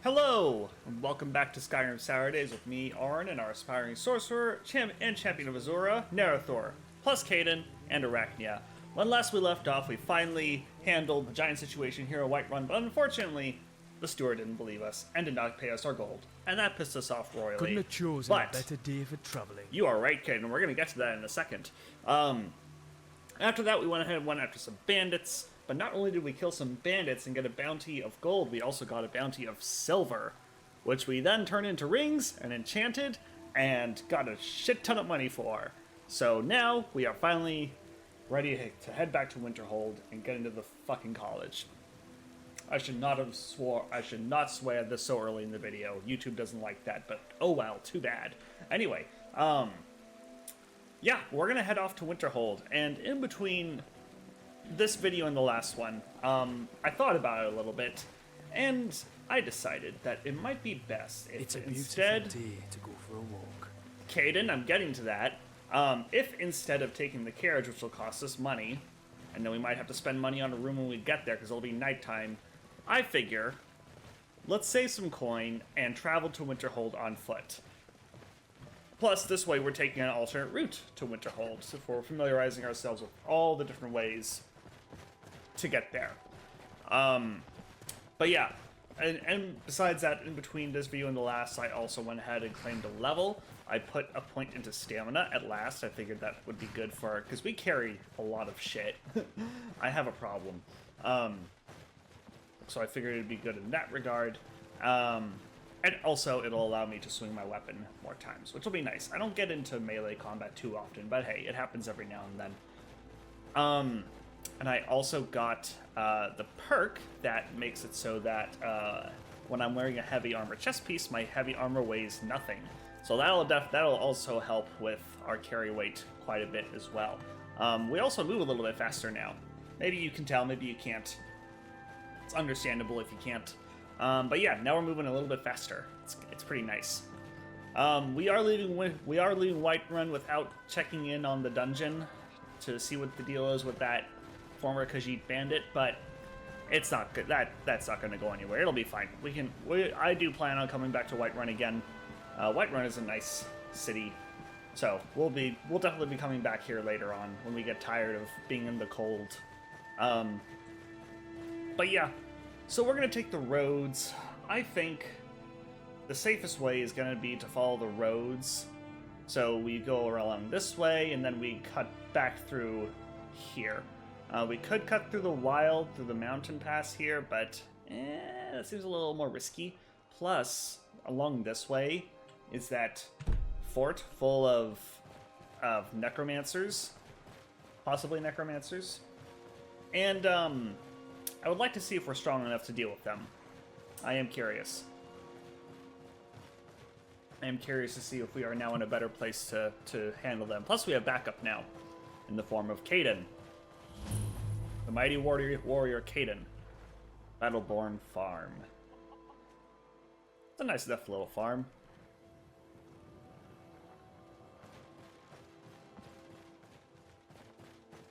Hello, and welcome back to Skyrim Saturdays with me, Arn, and our aspiring sorcerer, and champion of Azura, Narathor, plus Caden and Arachnia. When last we left off, we finally handled the giant situation here at Whiterun, but unfortunately, the steward didn't believe us and did not pay us our gold, and that pissed us off royally. Couldn't have chosen a better day for traveling. You are right, Caden, and we're going to get to that in a second. After that, we went ahead and went after some bandits. But not only did we kill some bandits and get a bounty of gold, we also got a bounty of silver, which we then turned into rings and enchanted and got a shit ton of money for. So now we are finally ready to head back to Winterhold and get into the fucking college. I should not swear this so early in the video. YouTube doesn't like that, but oh well, too bad. Anyway, yeah, we're gonna head off to Winterhold, and in between this video and the last one, I thought about it a little bit, and I decided that it might be best if It's a instead... beautiful day to go for a walk. Caden, I'm getting to that. If instead of taking the carriage, which will cost us money, and then we might have to spend money on a room when we get there because it'll be nighttime, I figure, let's save some coin and travel to Winterhold on foot. Plus, this way we're taking an alternate route to Winterhold, so we're familiarizing ourselves with all the different ways to get there. But yeah, and besides that, in between this video and the last, I also went ahead and claimed a level. I put a point into stamina at last. I figured that would be good for, because we carry a lot of shit. I have a problem. So I figured it'd be good in that regard. And also, it'll allow me to swing my weapon more times, which will be nice. I don't get into melee combat too often, but hey, it happens every now and then. And I also got the perk that makes it so that when I'm wearing a heavy armor chest piece, my heavy armor weighs nothing. So that'll also help with our carry weight quite a bit as well. We also move a little bit faster now. Maybe you can tell, maybe you can't. It's understandable if you can't. But yeah, now we're moving a little bit faster. It's pretty nice. We are leaving Whiterun without checking in on the dungeon to see what the deal is with that former Khajiit bandit, but it's not good. That's not going to go anywhere. It'll be fine. I do plan on coming back to Whiterun again. Whiterun is a nice city, so we'll definitely be coming back here later on when we get tired of being in the cold. But yeah. So we're going to take the roads. I think the safest way is going to be to follow the roads. So we go around this way, and then we cut back through here. We could cut through the wild, through the mountain pass here, but that seems a little more risky. Plus, along this way is that fort full of necromancers. Possibly necromancers. And, I would like to see if we're strong enough to deal with them. I am curious. I am curious to see if we are now in a better place to handle them. Plus, we have backup now, in the form of Caden. The mighty warrior Caden. Battleborn Farm. It's a nice enough little farm.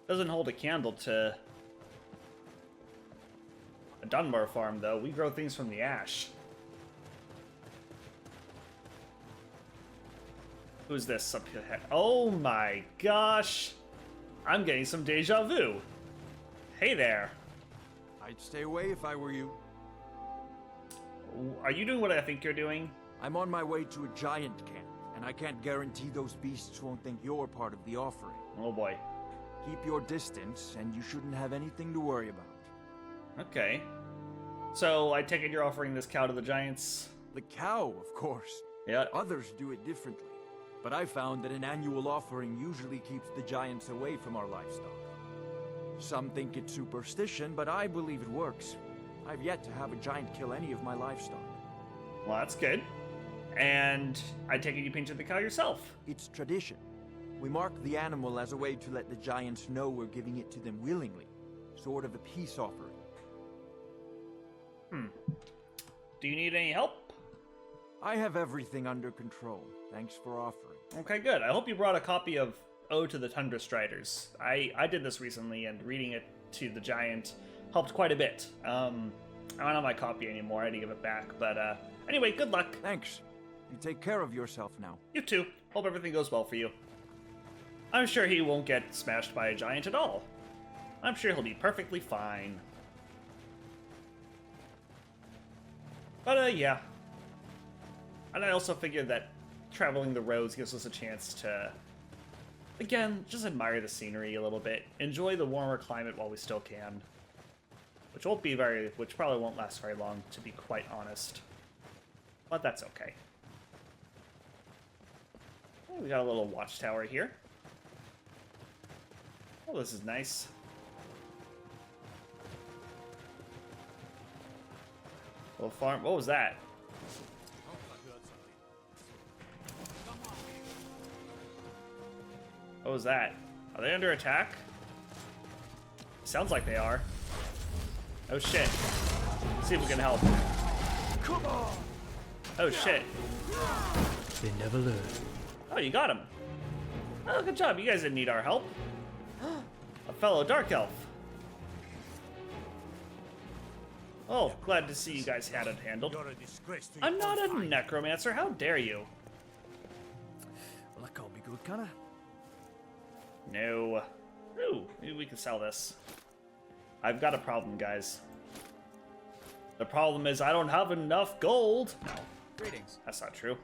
Doesn't hold a candle to a Dunbar farm, though. We grow things from the ash. Who's this up here? Oh my gosh! I'm getting some deja vu. Hey there. I'd stay away if I were you. Are you doing what I think you're doing? I'm on my way to a giant camp, and I can't guarantee those beasts won't think you're part of the offering. Oh boy. Keep your distance, and you shouldn't have anything to worry about. Okay. So, I take it you're offering this cow to the giants? The cow, of course. Yeah. Others do it differently. But I found that an annual offering usually keeps the giants away from our livestock. Some think it's superstition, but I believe it works. I've yet to have a giant kill any of my livestock. Well, that's good. And I take it you painted the cow yourself? It's tradition. We mark the animal as a way to let the giants know we're giving it to them willingly. Sort of a peace offering. Do you need any help? I have everything under control. Thanks for offering. Okay, good. I hope you brought a copy of Ode to the Tundra Striders. I did this recently, and reading it to the giant helped quite a bit. I don't have my copy anymore. I had to give it back. But anyway, good luck. Thanks. You take care of yourself now. You too. Hope everything goes well for you. I'm sure he won't get smashed by a giant at all. I'm sure he'll be perfectly fine. But yeah. And I also figured that traveling the roads gives us a chance to, again, just admire the scenery a little bit. Enjoy the warmer climate while we still can. Which probably won't last very long, to be quite honest. But that's okay. Oh, we got a little watchtower here. Oh, this is nice. Little farm. What was that? What was that? Are they under attack? Sounds like they are. Oh shit. Let's see if we can help. Come on! Oh shit. They never learn. Oh, you got him. Oh, good job. You guys didn't need our help. A fellow Dark Elf. Oh, glad to see you guys had it handled. You're a disgrace to I'm not a necromancer. How dare you? Well, that can't be good, can I? No. Ooh, maybe we can sell this. I've got a problem, guys. The problem is I don't have enough gold. No. Greetings. That's not true.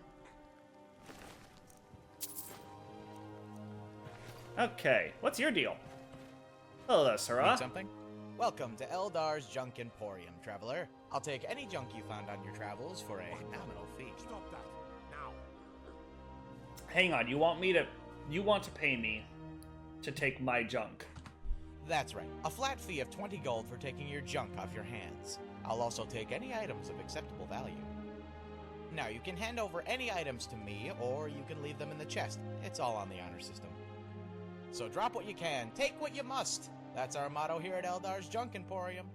Okay, what's your deal? Hello there, Sarah. Need something? Welcome to Eldar's Junk Emporium, traveler. I'll take any junk you found on your travels for a nominal fee. Stop that. Now. Hang on, you want to pay me to take my junk? That's right. A flat fee of 20 gold for taking your junk off your hands. I'll also take any items of acceptable value. Now, you can hand over any items to me, or you can leave them in the chest. It's all on the honor system. So drop what you can, take what you must. That's our motto here at Eldar's Junk Emporium.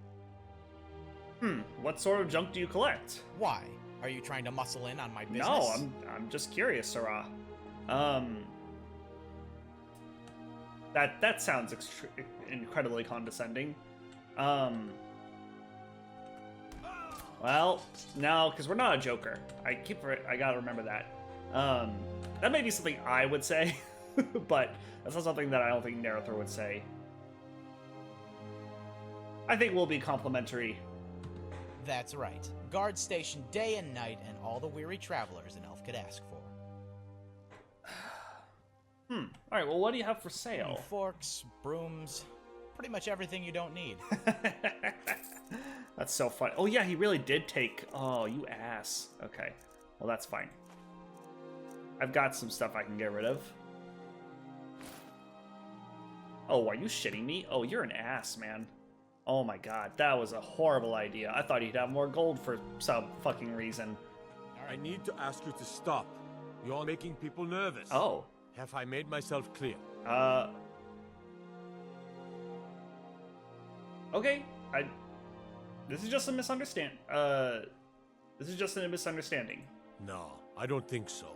What sort of junk do you collect? Why? Are you trying to muscle in on my business? No, I'm just curious, Sarah. That sounds incredibly condescending. Well, no, because we're not a joker. I gotta remember that. That may be something I would say, but that's not something that I don't think Nerothor would say. I think we'll be complimentary. That's right. Guards stationed day and night, and all the weary travelers an elf could ask for. Alright, well, what do you have for sale? Forks, brooms, pretty much everything you don't need. That's so funny. Oh, yeah, he really did take... Oh, you ass. Okay, well, that's fine. I've got some stuff I can get rid of. Oh, are you shitting me? Oh, you're an ass, man. Oh my god, that was a horrible idea. I thought he'd have more gold for some fucking reason. I need to ask you to stop. You're making people nervous. Oh. Have I made myself clear? Okay. This is just a misunderstanding. This is just a misunderstanding. No, I don't think so.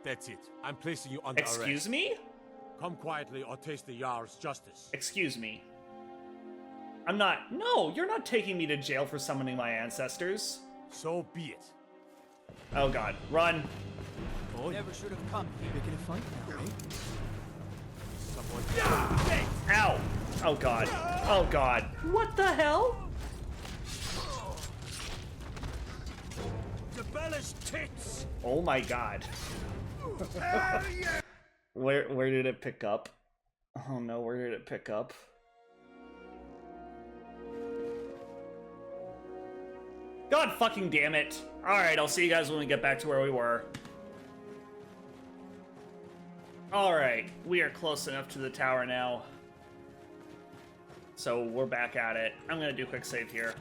That's it. I'm placing you under arrest. Excuse me? Come quietly or taste the Jarl's justice. Excuse me. I'm not... No, you're not taking me to jail for summoning my ancestors. So be it. Oh god, run. Oh, never should have come here. Making a fight now, eh? Someone... Ow! Oh god. Oh god. What the hell? Debella's tits! Oh my god. Where did it pick up? Oh no, where did it pick up? God fucking damn it. Alright, I'll see you guys when we get back to where we were. Alright, we are close enough to the tower now. So we're back at it. I'm gonna do a quick save here.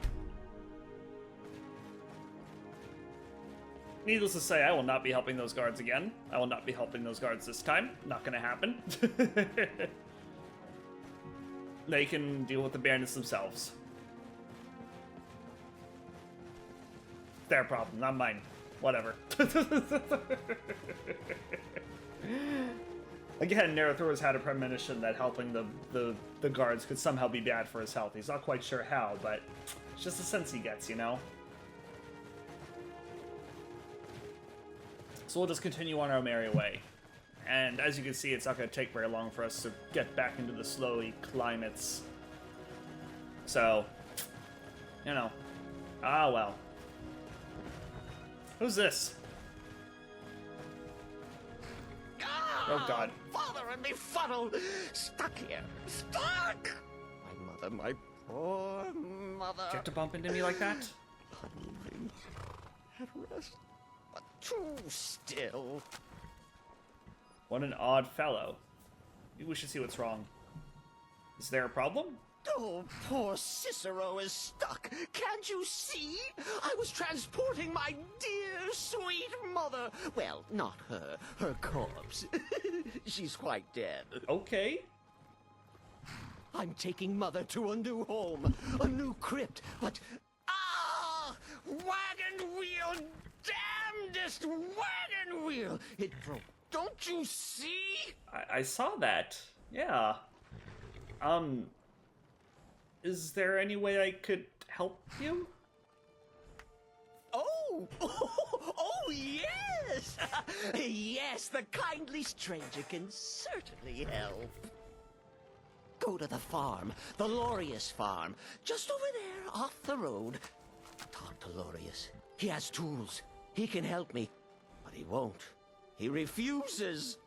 Needless to say, I will not be helping those guards again. I will not be helping those guards this time. Not gonna happen. They can deal with the bandits themselves. Their problem, not mine. Whatever. Again, Narathor has had a premonition that helping the guards could somehow be bad for his health. He's not quite sure how, but it's just a sense he gets, you know? So we'll just continue on our merry way. And as you can see, it's not going to take very long for us to get back into the snowy climates. So, you know. Ah, well. Who's this? Oh, God. Father and me funnel! Stuck here! Stuck! My mother, my poor mother. Did you have to bump into me like that? Living at rest, but too still. What an odd fellow. Maybe we should see what's wrong. Is there a problem? Oh, poor Cicero is stuck. Can't you see? I was transporting my dear, sweet mother. Well, not her. Her corpse. She's quite dead. Okay. I'm taking Mother to a new home, a new crypt, but... Ah! Wagon wheel! Damnedest wagon wheel! It broke. Don't you see? I saw that. Yeah. Is there any way I could help you? Oh! Oh, yes! Yes, the kindly stranger can certainly help. Go to the farm, the Lorius farm, just over there, off the road. Talk to Lorius. He has tools. He can help me, but he won't. He refuses.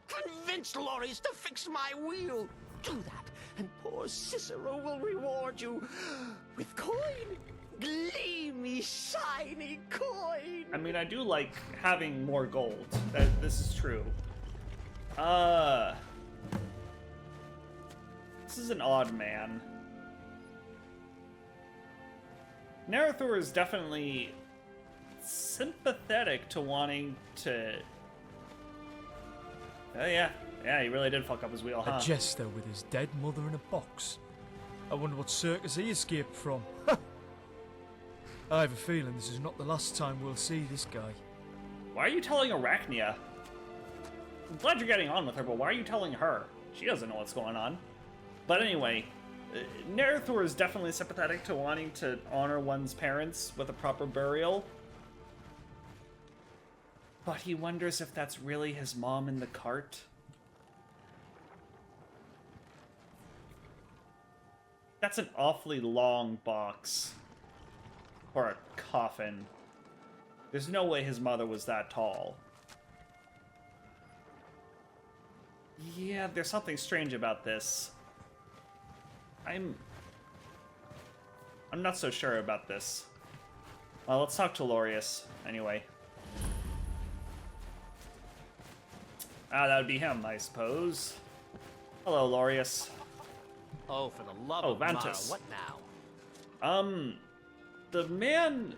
Convince Lorius to fix my wheel. Do that, and poor Cicero will reward you with coin. Gleamy, shiny coin. I mean, I do like having more gold. This is true. This is an odd man. Narathor is definitely sympathetic to wanting to... Oh yeah, he really did fuck up his wheel, huh? A jester with his dead mother in a box. I wonder what circus he escaped from. I have a feeling this is not the last time we'll see this guy. Why are you telling Arachnia? I'm glad you're getting on with her, but why are you telling her? She doesn't know what's going on. But anyway, Narathor is definitely sympathetic to wanting to honor one's parents with a proper burial. But he wonders if that's really his mom in the cart. That's an awfully long box. For a coffin. There's no way his mother was that tall. Yeah, there's something strange about this. I'm not so sure about this. Well, let's talk to Lorius, anyway. That would be him, I suppose. Hello, Lorius. Oh, for the love Oh, of Mara, Vantus. what now? The man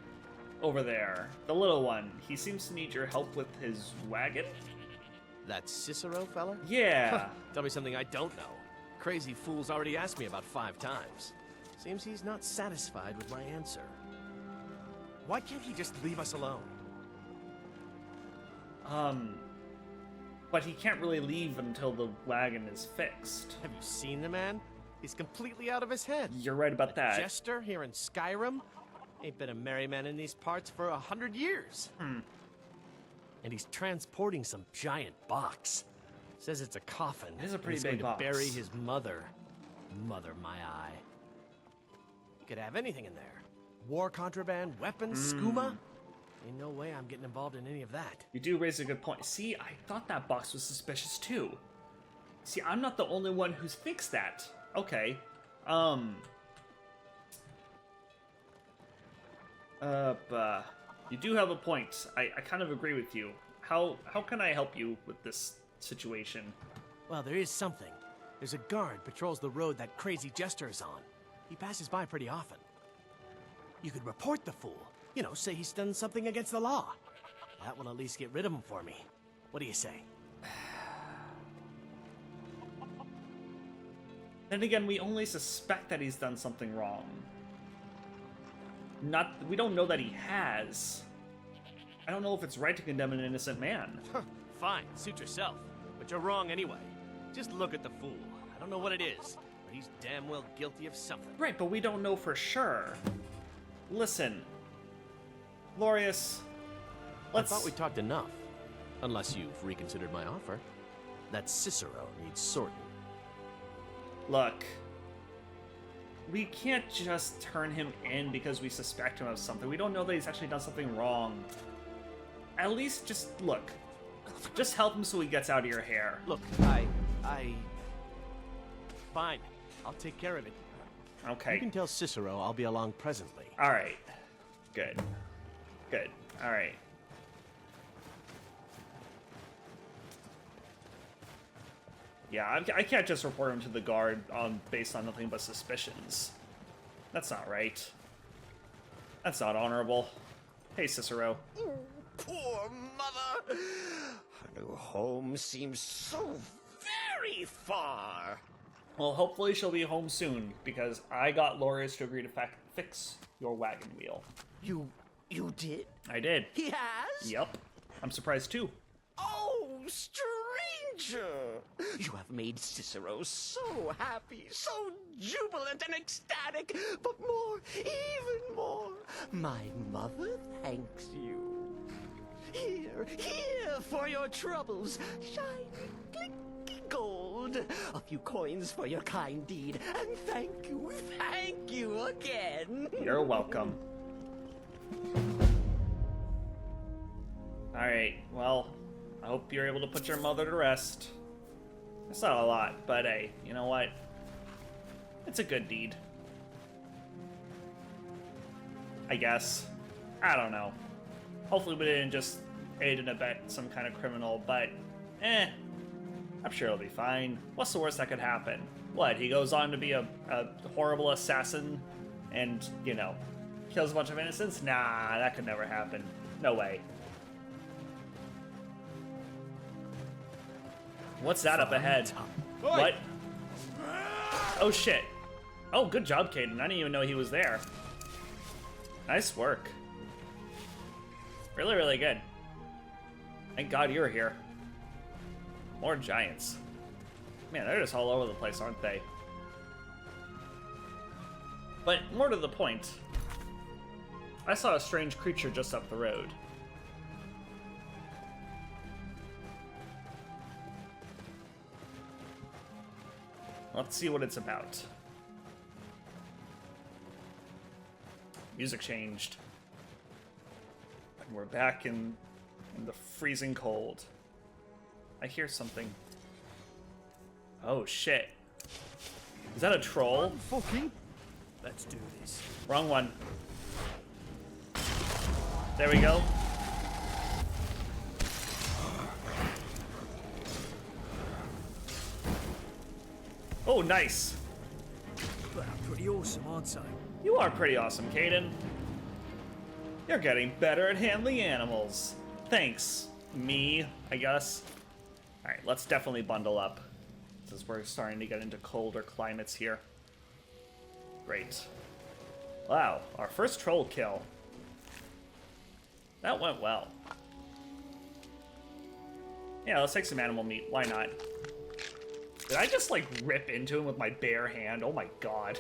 over there, the little one, he seems to need your help with his wagon? That Cicero fella? Yeah. Tell me something I don't know. Crazy fool's already asked me about 5 times. Seems he's not satisfied with my answer. Why can't he just leave us alone? But he can't really leave until the wagon is fixed. Have you seen the man? He's completely out of his head. You're right about that. Jester here in Skyrim? Ain't been a merry man in these parts for 100 years. And he's transporting some giant box. Says it's a coffin. It is a pretty He's big going to box. bury his mother. Mother, my eye. You could have anything in there. War contraband, weapons, skooma. Ain't no way I'm getting involved in any of that. You do raise a good point. See, I thought that box was suspicious too. See, I'm not the only one who thinks that. Okay. You do have a point. I kind of agree with you. How can I help you with this situation? Well, there is something. There's a guard patrols the road that crazy jester is on. He passes by pretty often. You could report the fool. You know, say he's done something against the law. That will at least get rid of him for me. What do you say? Then again, we only suspect that he's done something wrong. We don't know that he has. I don't know if it's right to condemn an innocent man. Fine, suit yourself. But you're wrong anyway. Just look at the fool. I don't know what it is, but he's damn well guilty of something. Right, but we don't know for sure. Listen, Glorious, I thought we talked enough. Unless you've reconsidered my offer. That Cicero needs sorting. Look, we can't just turn him in because we suspect him of something. We don't know that he's actually done something wrong. At least just look. Just help him so he gets out of your hair. Look, Fine. I'll take care of it. Okay. You can tell Cicero I'll be along presently. Alright. Good. Good. Alright. Yeah, I can't just report him to the guard based on nothing but suspicions. That's not right. That's not honorable. Hey, Cicero. Poor mother! Her new home seems so very far. Well, hopefully she'll be home soon, because I got Glorious to agree to fix your wagon wheel. You did? I did. He has? Yep. I'm surprised too. Oh, stranger! You have made Cicero so happy, so jubilant and ecstatic, but more, even more, my mother thanks you. Here for your troubles, shiny, clicky gold. A few coins for your kind deed, and thank you again. You're welcome. Alright, well, I hope you're able to put your mother to rest. It's not a lot, but hey, you know what? It's a good deed. I guess. I don't know. Hopefully we didn't just aid and abet some kind of criminal, but I'm sure it'll be fine. What's the worst that could happen? What, he goes on to be a horrible assassin and, you know, kills a bunch of innocents? Nah, that could never happen. No way. What's that up ahead? What? Oh shit. Oh, good job, Caden. I didn't even know he was there. Nice work. Really, really good. Thank God you're here. More giants. Man, they're just all over the place, aren't they? But more to the point, I saw a strange creature just up the road. Let's see what it's about. Music changed. And we're back in the freezing cold. I hear something. Oh shit. Is that a troll? Fucking. Let's do this. Wrong one. There we go. Oh, nice. Well, I'm pretty awesome, aren't I? You are pretty awesome, Caden. You're getting better at handling animals. Thanks, me, I guess. Alright, let's definitely bundle up, since we're starting to get into colder climates here. Great. Wow, our first troll kill. That went well. Yeah, let's take some animal meat. Why not? Did I just, like, rip into him with my bare hand? Oh my god.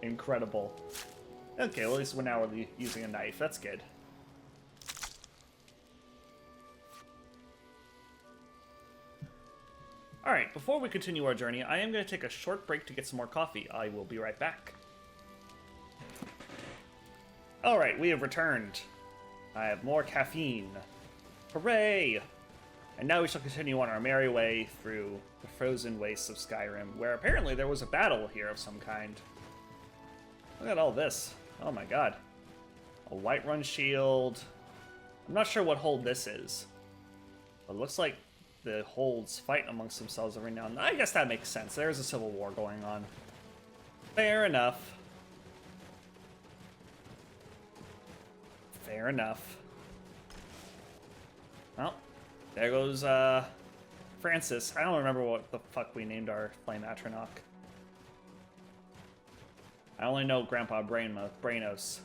Incredible. Okay, well, at least now we're using a knife. That's good. Alright, before we continue our journey, I am going to take a short break to get some more coffee. I will be right back. Alright, we have returned. I have more caffeine. Hooray! And now we shall continue on our merry way through the frozen wastes of Skyrim, where apparently there was a battle here of some kind. Look at all this. Oh my god. A Whiterun shield. I'm not sure what hold this is. But it looks like the holds fight amongst themselves every now and then. I guess that makes sense. There's a civil war going on. Fair enough. Fair enough. Well, there goes, Francis. I don't remember what the fuck we named our flame Atronach. I only know Grandpa Brainos.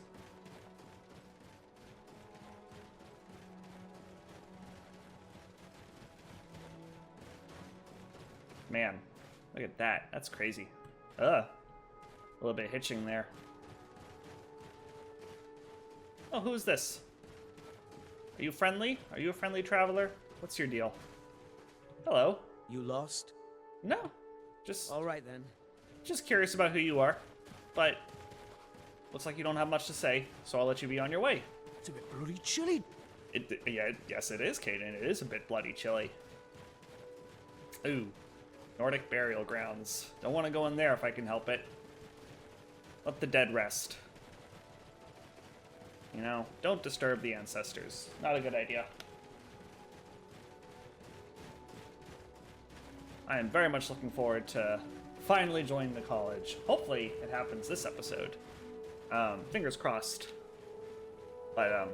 man. Look at that. That's crazy. Ugh. A little bit of hitching there. Oh, who is this? Are you friendly? Are you a friendly traveler? What's your deal? Hello. You lost? No. Just All right then. Just curious about who you are. But looks like you don't have much to say, so I'll let you be on your way. It's a bit bloody chilly. Yes, it is, Caden. It is a bit bloody chilly. Ooh. Nordic burial grounds. Don't want to go in there if I can help it. Let the dead rest. You know, don't disturb the ancestors. Not a good idea. I am very much looking forward to finally joining the college. Hopefully it happens this episode. Fingers crossed. But,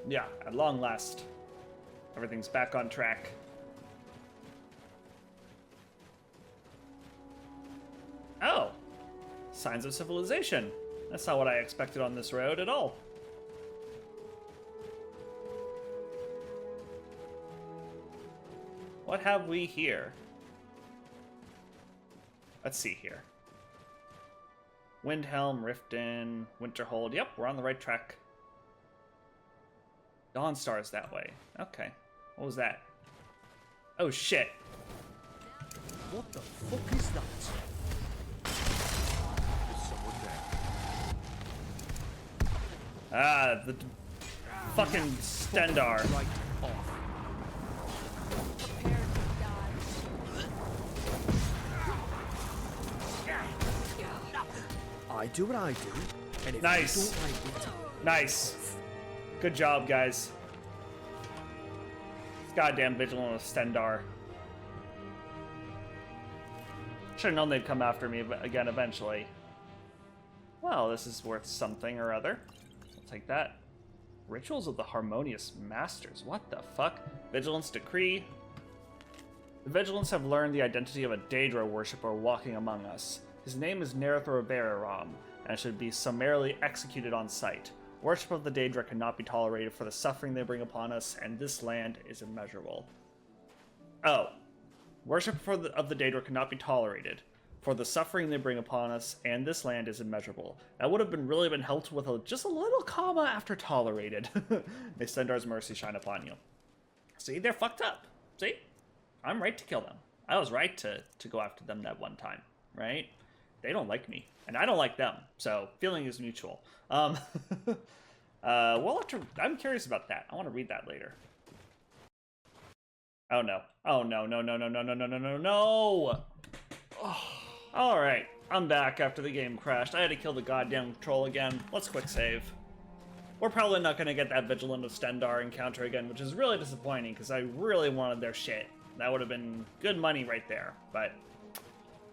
yeah, at long last, everything's back on track. Oh! Signs of civilization. That's not what I expected on this road at all. What have we here? Let's see here. Windhelm, Riften, Winterhold. Yep, we're on the right track. Dawnstar's that way. Okay. What was that? Oh, shit. What the fuck is that? There's someone there. Ah, the fucking Stendar. Right off. I do what I do, and if Nice. you don't like it, Nice. Good job, guys. Goddamn vigilant of Stendar. Should have known they'd come after me again eventually. Well, this is worth something or other. I'll take that. Rituals of the Harmonious Masters. What the fuck? Vigilance Decree. The Vigilants have learned the identity of a Daedra worshipper walking among us. His name is Nerthor and should be summarily executed on sight. Worship of the Daedra cannot be tolerated for the suffering they bring upon us, and this land is immeasurable. Oh. Worship of the Daedra cannot be tolerated, for the suffering they bring upon us, and this land is immeasurable. That would have really been helped with just a little comma after tolerated. May Stendar's mercy shine upon you. See, they're fucked up. See? I'm right to kill them. I was right to go after them that one time, right? They don't like me, and I don't like them, so feeling is mutual. We'll have to, I'm curious about that. I want to read that later. Oh no. Oh no, no, no, no, no, no, no, no, no, no! Oh. Alright, I'm back after the game crashed. I had to kill the goddamn troll again. Let's quick save. We're probably not going to get that Vigilant of Stendar encounter again, which is really disappointing, because I really wanted their shit. That would have been good money right there, but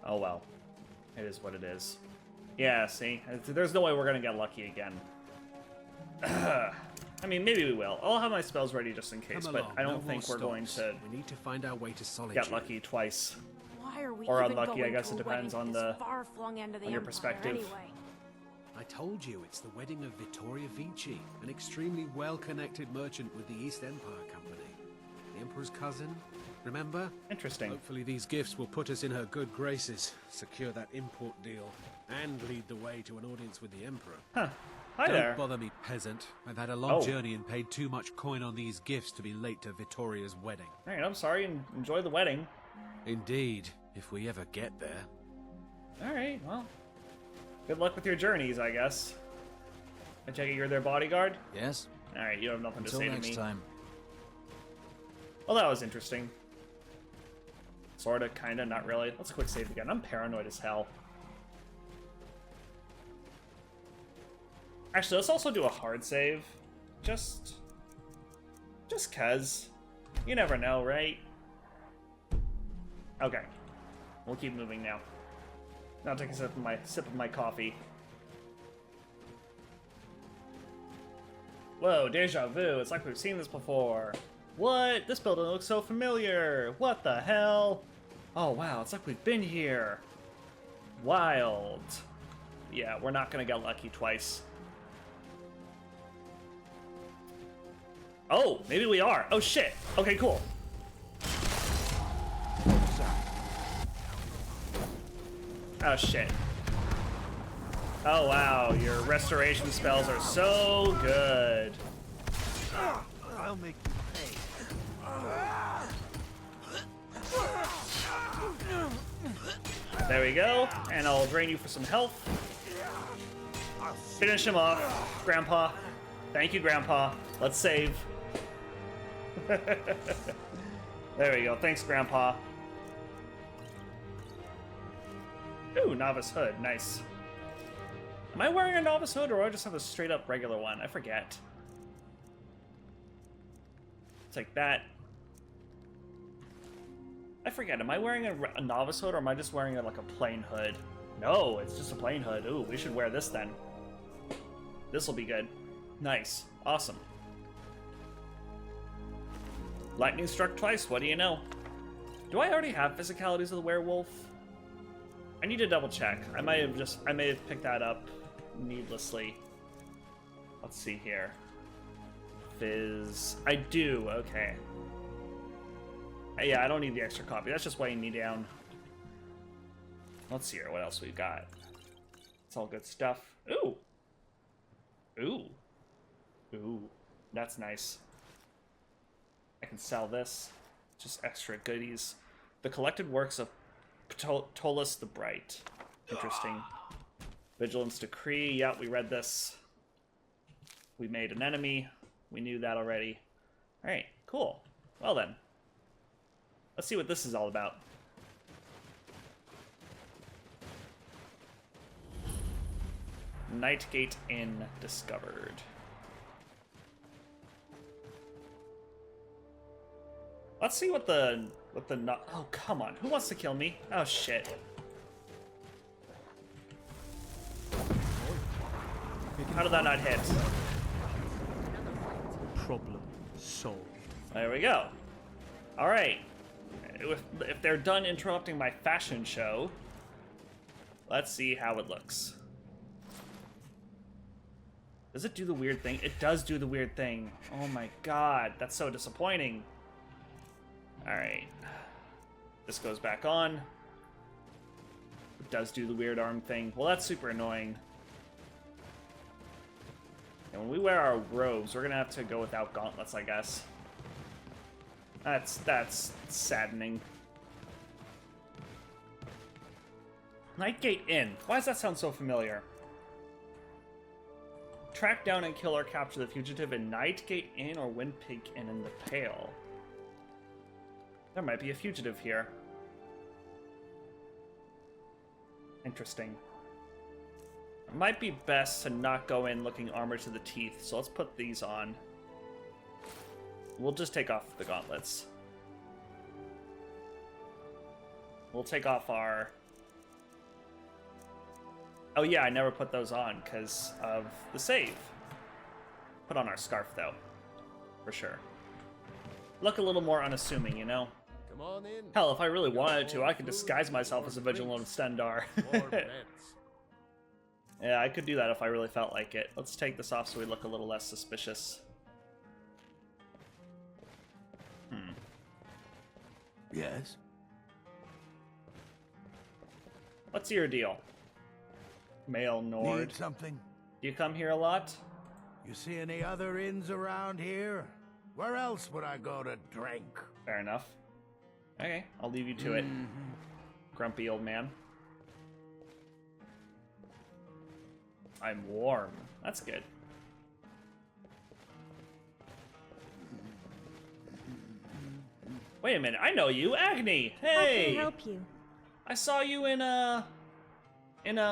oh well. It is what it is. Yeah, see? There's no way we're going to get lucky again. I mean, maybe we will. I'll have my spells ready just in case, Come but along, I no don't think more we're going stops. to We need to find our way to solitude. get lucky twice. Why are we Or even unlucky, I going guess to it a depends wedding on this the- far-flung end of the on your empire perspective. Anyway? I told you, it's the wedding of Vittoria Vici, an extremely well-connected merchant with the East Empire Company. The Emperor's cousin, remember? Interesting. Hopefully these gifts will put us in her good graces, secure that import deal, and lead the way to an audience with the Emperor. Huh. Hi Don't there. bother me, peasant. I've had a long Oh. journey and paid too much coin on these gifts to be late to Vittoria's wedding. Alright, I'm sorry, and enjoy the wedding. Indeed, if we ever get there. Alright, well. Good luck with your journeys, I guess. I take it you're their bodyguard? Yes? Alright, you have nothing Until to say next to me. time. Well, that was interesting. Sorta, kinda, not really. Let's quick save again. I'm paranoid as hell. Actually, let's also do a hard save. Just cuz. You never know, right? Okay. We'll keep moving now. Now take a sip of my coffee. Whoa, deja vu. It's like we've seen this before. What? This building looks so familiar. What the hell? Oh, wow. It's like we've been here. Wild. Yeah, we're not going to get lucky twice. Oh, maybe we are. Oh, shit. Okay, cool. Oh, shit. Oh, wow. Your restoration spells are so good. I'll make you pay. There we go. And I'll drain you for some health. Finish him off, Grandpa. Thank you, Grandpa. Let's save. There we go. Thanks, Grandpa. Ooh, Novice Hood. Nice. Am I wearing a Novice Hood, or do I just have a straight-up regular one? I forget. It's like that. I forget. Am I wearing a Novice Hood, or am I just wearing like a plain hood? No, it's just a plain hood. Ooh, we should wear this then. This will be good. Nice. Awesome. Lightning struck twice. What do you know? Do I already have physicalities of the werewolf? I need to double check. I may have picked that up needlessly. Let's see here. Fizz. I do. Okay. Yeah, I don't need the extra copy. That's just weighing me down. Let's see here. What else we've got? It's all good stuff. Ooh. Ooh. Ooh. That's nice. I can sell this. Just extra goodies. The collected works of Ptolus the Bright. Interesting. Vigilance Decree. Yeah, we read this. We made an enemy. We knew that already. Alright, cool. Well then. Let's see what this is all about. Nightgate Inn discovered. Let's see what the oh, come on. Who wants to kill me? Oh, shit. How did that not hit? Problem solved. There we go. All right. If they're done interrupting my fashion show, let's see how it looks. Does it do the weird thing? It does do the weird thing. Oh my god, that's so disappointing. Alright. This goes back on. It does do the weird arm thing. Well, that's super annoying. And when we wear our robes, we're gonna have to go without gauntlets, I guess. That's saddening. Nightgate Inn. Why does that sound so familiar? Track down and kill or capture the fugitive in Nightgate Inn or Windpig Inn in the Pale. There might be a fugitive here. Interesting. It might be best to not go in looking armored to the teeth, so let's put these on. We'll just take off the gauntlets. We'll take off our... Oh yeah, I never put those on because of the save. Put on our scarf though, for sure. Look a little more unassuming, you know? Come on in. Hell, if I really wanted to, I could disguise myself as a vigilant Stendar. Yeah, I could do that if I really felt like it. Let's take this off so we look a little less suspicious. Yes? What's your deal? Male Nord. Need something? Do you come here a lot? You see any other inns around here? Where else would I go to drink? Fair enough. Okay, I'll leave you to it. Grumpy old man. I'm warm. That's good. Wait a minute, I know you, Agni! Hey! How can I help you? I saw you in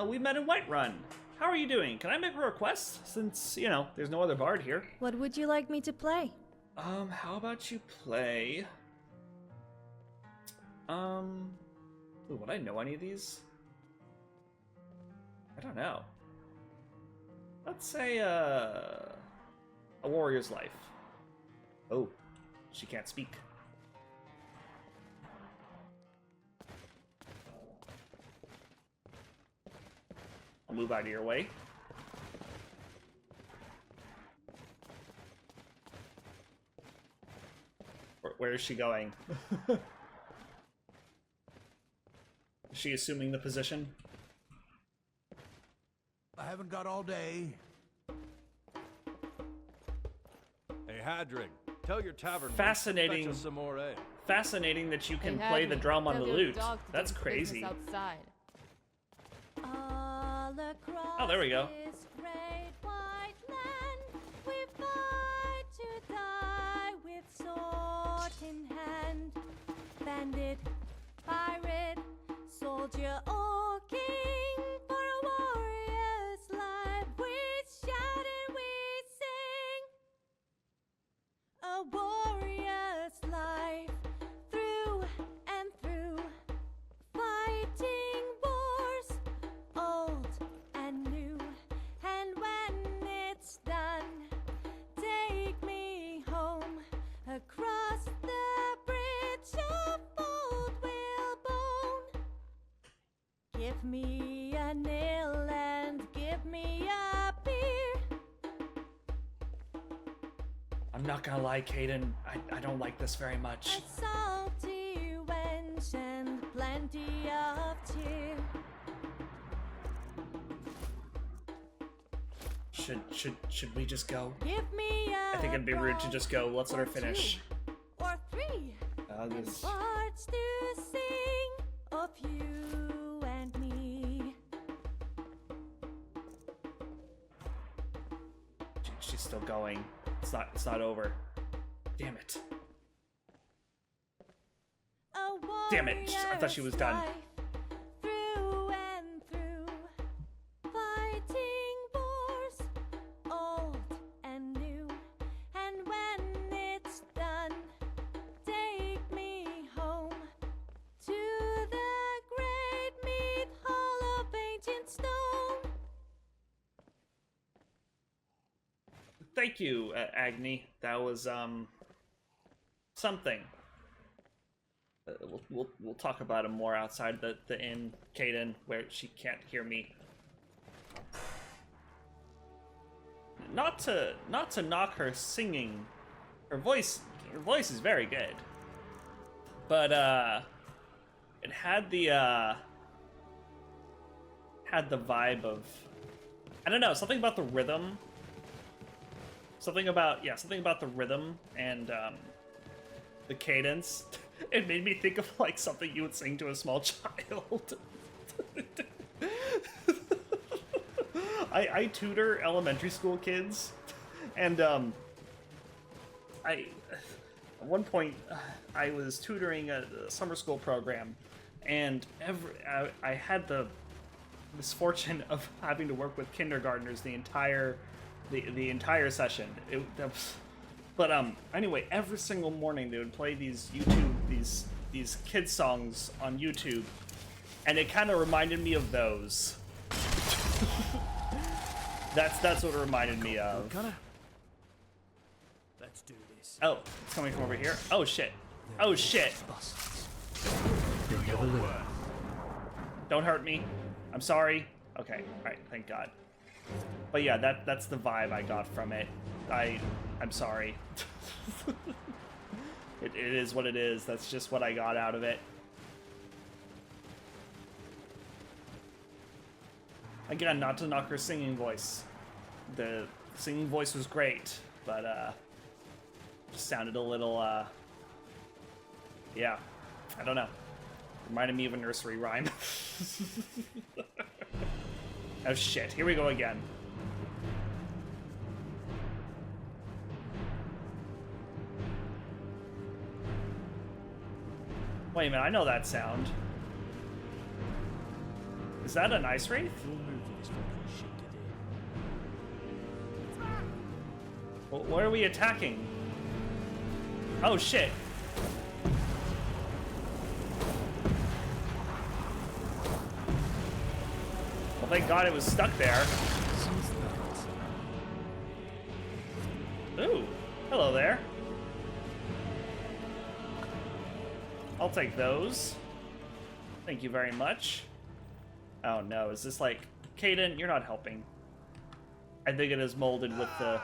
we met in Whiterun. How are you doing? Can I make a request? Since, you know, there's no other bard here. What would you like me to play? How about you play... Ooh, would I know any of these? I don't know. Let's say, A Warrior's Life. Oh, she can't speak. I'll move out of your way. Where is she going? Is she assuming the position? I haven't got all day. Hey, Hadrig, tell your tavern Fascinating. fetch us some more ale. Fascinating that you can Hey, play the Hadley, drum on tell the your lute. dog to That's do business crazy. outside. All across Oh, there we go. this great white land, we fight to die with sword in hand. Bandit, pirate, soldier, or king, for a warrior's life we shout and we sing. A warrior's life, through and through, fighting wars, old and new. And when it's done, take me home across the bridge of old whalebone. Give me a nail and give me a beer. I'm not gonna lie, Caden. I don't like this very much. A salty wench and plenty of cheer. Should we just go? Give me a I think it'd be rude to just go. Let's let her finish. or three. And This- parts to sing of you and me. She's still going. It's not over. Damn it. A Damn it, I thought she was done. warrior's life, through and through, fighting wars, old and new. And when it's done, take me home to the great mead hall of ancient stone. Thank you, Agni. That was something. We'll talk about it more outside the inn, Caden, where she can't hear me. Not to knock her singing. Her voice is very good. But it had the vibe of, I don't know, something about the rhythm. Something about the rhythm and the cadence. It made me think of like something you would sing to a small child. I tutor elementary school kids, and at one point I was tutoring a summer school program, and I had the misfortune of having to work with kindergartners the entire session. But anyway, every single morning they would play these kids songs on YouTube, and it kind of reminded me of those. That's what it reminded me of. Let's do this. Oh, it's coming from over here. Oh shit. Oh shit. Don't hurt me. I'm sorry. Okay. All right. Thank God. But yeah, that's the vibe I got from it. I'm sorry. It is what it is. That's just what I got out of it. Again, not to knock her singing voice. The singing voice was great, but just sounded a little yeah, I don't know. Reminded me of a nursery rhyme. Oh shit, here we go again. Wait a minute, I know that sound. Is that an ice wraith? What are we attacking? Oh shit. Well, thank God it was stuck there. Ooh, hello there. I'll take those. Thank you very much. Oh no, is this like... Caden, you're not helping. I think it is molded with the...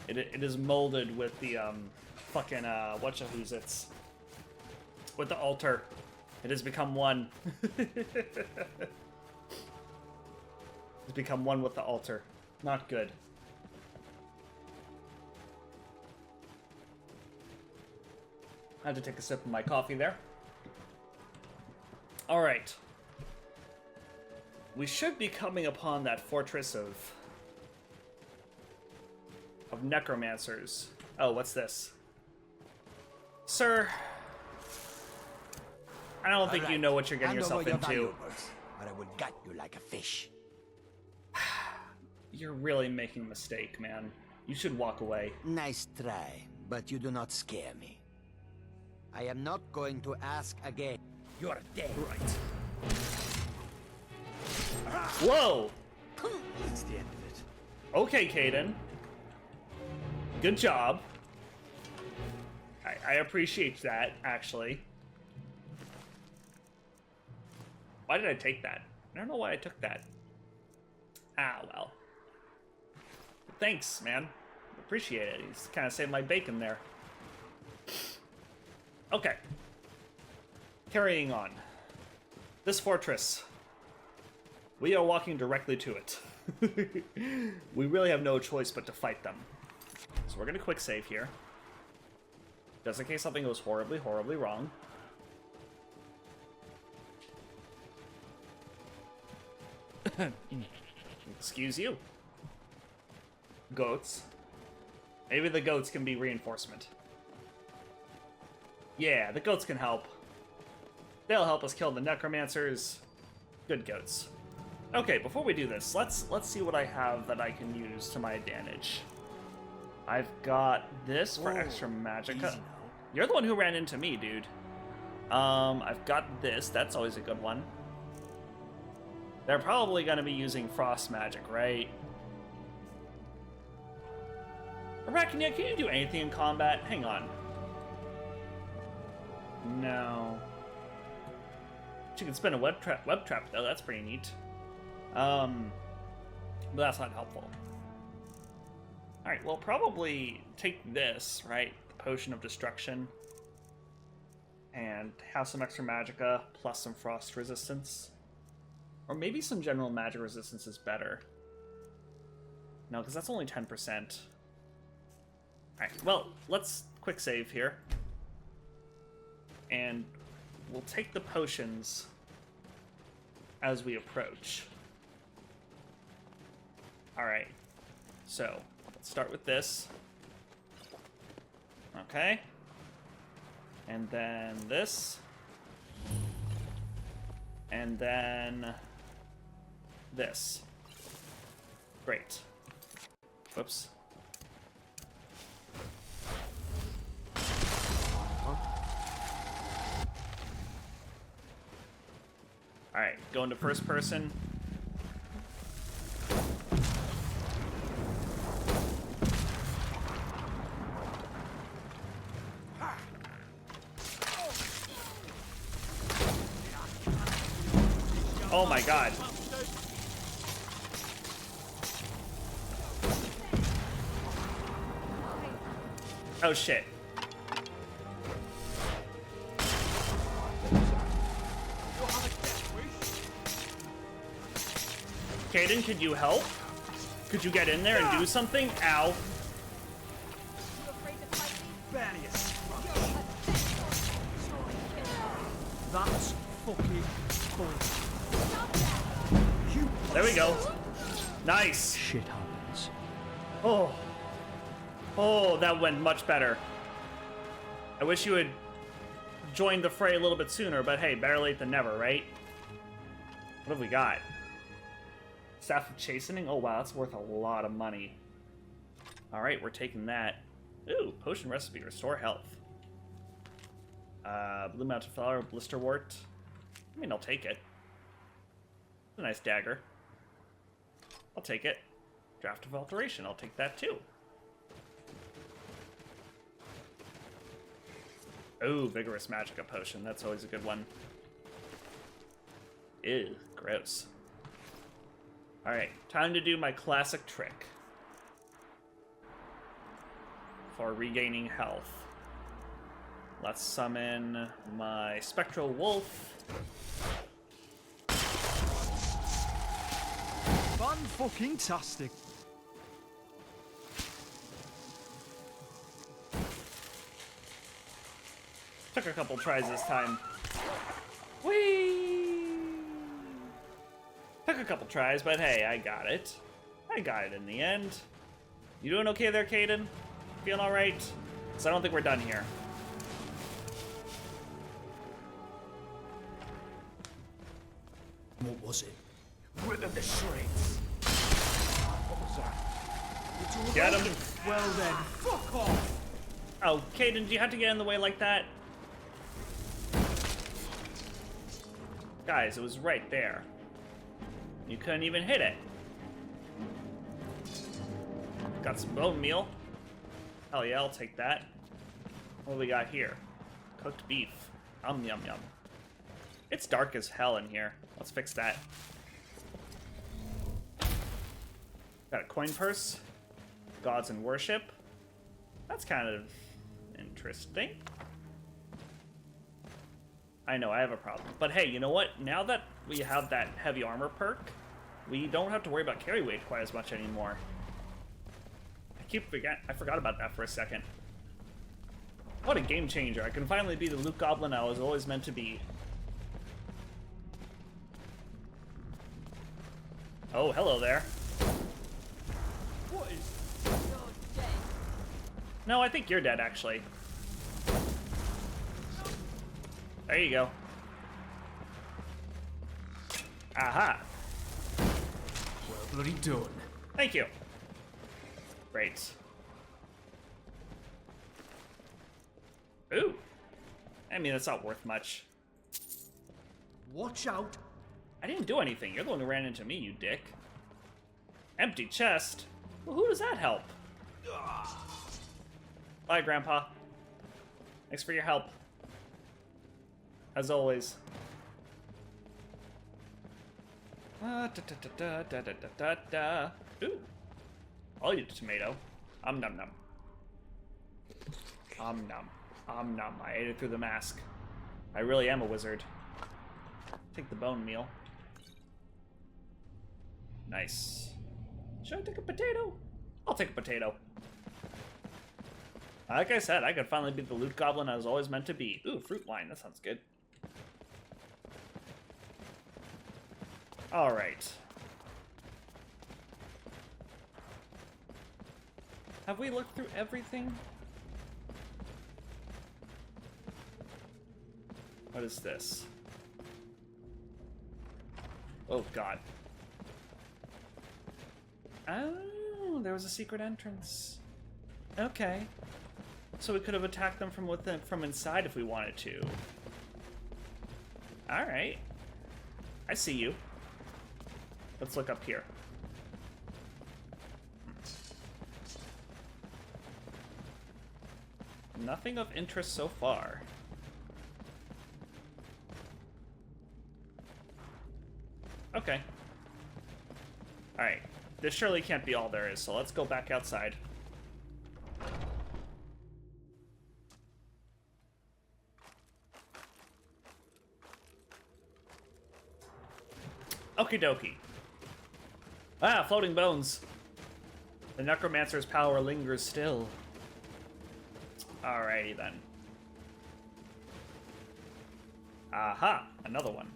It is molded with the, fucking, whatcha-who's-its. With the altar. It has become one. He's become one with the altar. Not good. I had to take a sip of my coffee there. Alright. We should be coming upon that fortress of Necromancers. Oh, what's this? Sir, I don't think you know what you're getting yourself into. But I will gut you like a fish. You're really making a mistake, man. You should walk away. Nice try, but you do not scare me. I am not going to ask again. You're dead. Right. Whoa! That's the end of it. Okay, Caden. Good job. I appreciate that, actually. Why did I take that? I don't know why I took that. Ah, well. Thanks, man. Appreciate it. He's kind of saved my bacon there. Okay. Carrying on. This fortress. We are walking directly to it. We really have no choice but to fight them. So we're going to quick save here. Just in case something goes horribly, horribly wrong. Excuse you. Goats. Maybe the goats can be reinforcement. Yeah, the goats can help. They'll help us kill the necromancers. Good goats. Okay, before we do this, let's see what I have that I can use to my advantage. I've got this for extra magicka. You're the one who ran into me, dude. I've got this. That's always a good one. They're probably going to be using frost magic, right? Arachnia, can you do anything in combat? Hang on. No. She can spin a web trap though. That's pretty neat. But that's not helpful. All right, well, probably take this, right? The Potion of Destruction. And have some extra magicka plus some frost resistance. Or maybe some general magic resistance is better. No, because that's only 10%. Alright, well, let's quick save here. And we'll take the potions as we approach. Alright, so let's start with this. Okay. And then this. And then this. Great. Whoops. Alright, go into first person. Oh my god. Oh shit. Caden, could you help? Could you get in there and do something? Ow. That's fucking fun. There we go. Nice. Shit happens. Oh. Oh, that went much better. I wish you had joined the fray a little bit sooner, but hey, better late than never, right? What have we got? Staff of Chastening? Oh wow, that's worth a lot of money. Alright, we're taking that. Ooh, potion recipe, restore health. Blue Mountain Flower, Blisterwort. I mean, I'll take it. It's a nice dagger. I'll take it. Draft of Alteration, I'll take that too. Oh, Vigorous Magicka Potion, that's always a good one. Ew, gross. Alright, time to do my classic trick. For regaining health. Let's summon my Spectral Wolf. Fun Fan-fucking-tastic. Took a couple tries this time. Whee! Took a couple tries, but hey, I got it. I got it in the end. You doing okay there, Caden? Feeling alright? Because I don't think we're done here. What was it? Rid of the shreds. What was that? Get him. Well then, fuck off! Oh, Caden, do you have to get in the way like that? Guys, it was right there. You couldn't even hit it. Got some bone meal. Hell yeah, I'll take that. What do we got here? Cooked beef. Yum, yum. It's dark as hell in here. Let's fix that. Got a coin purse. Gods in worship. That's kind of interesting. I know, I have a problem. But hey, you know what? Now that we have that heavy armor perk, we don't have to worry about carry weight quite as much anymore. I forgot about that for a second. What a game changer. I can finally be the Luke Goblin I was always meant to be. Oh, hello there. What is... No, I think you're dead, actually. There you go. Aha. Well, bloody done. Thank you. Great. Ooh. I mean, that's not worth much. Watch out. I didn't do anything. You're the one who ran into me, you dick. Empty chest? Well, who does that help? Bye, Grandpa. Thanks for your help. As always. Ooh. I'll eat a tomato. Nom nom. Nom. I ate it through the mask. I really am a wizard. Take the bone meal. Nice. Should I take a potato? I'll take a potato. Like I said, I could finally be the loot goblin I was always meant to be. Ooh, fruit wine. That sounds good. Alright. Have we looked through everything? What is this? Oh, God. Oh, there was a secret entrance. Okay. So we could have attacked them from inside if we wanted to. Alright. I see you. Let's look up here. Nothing of interest so far. Okay. Alright. This surely can't be all there is, so let's go back outside. Okie dokie. Ah, floating bones. The Necromancer's power lingers still. Alrighty then. Aha, another one.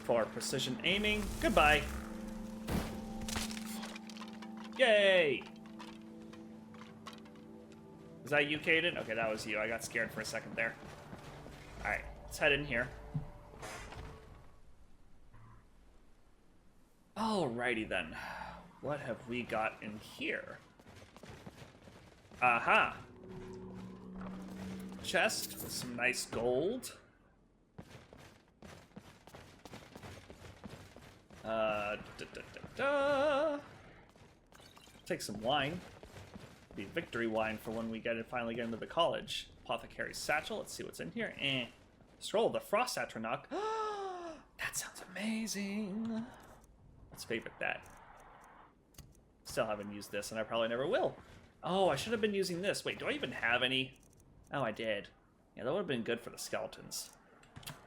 For precision aiming, goodbye. Yay! Is that you, Caden? Okay, that was you. I got scared for a second there. Alright, let's head in here. Alrighty then. What have we got in here? Aha! Chest with some nice gold. Take some wine. Be victory wine for when we finally get into the college. Apothecary's satchel. Let's see what's in here. Scroll of the Frost Atronach. That sounds amazing. Let's favorite that. Still haven't used this, and I probably never will. Oh, I should have been using this. Wait, do I even have any? Oh, I did. Yeah, that would have been good for the skeletons.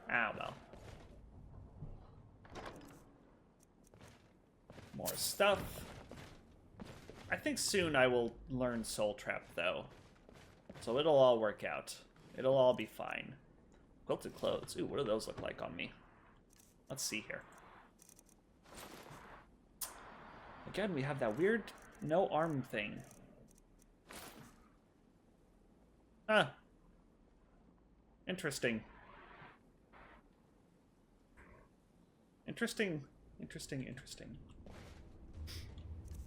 Ah, well. More stuff. I think soon I will learn Soul Trap, though. So it'll all work out. It'll all be fine. Quilted clothes. Ooh, what do those look like on me? Let's see here. Again, we have that weird no arm thing. Huh. Interesting. Interesting.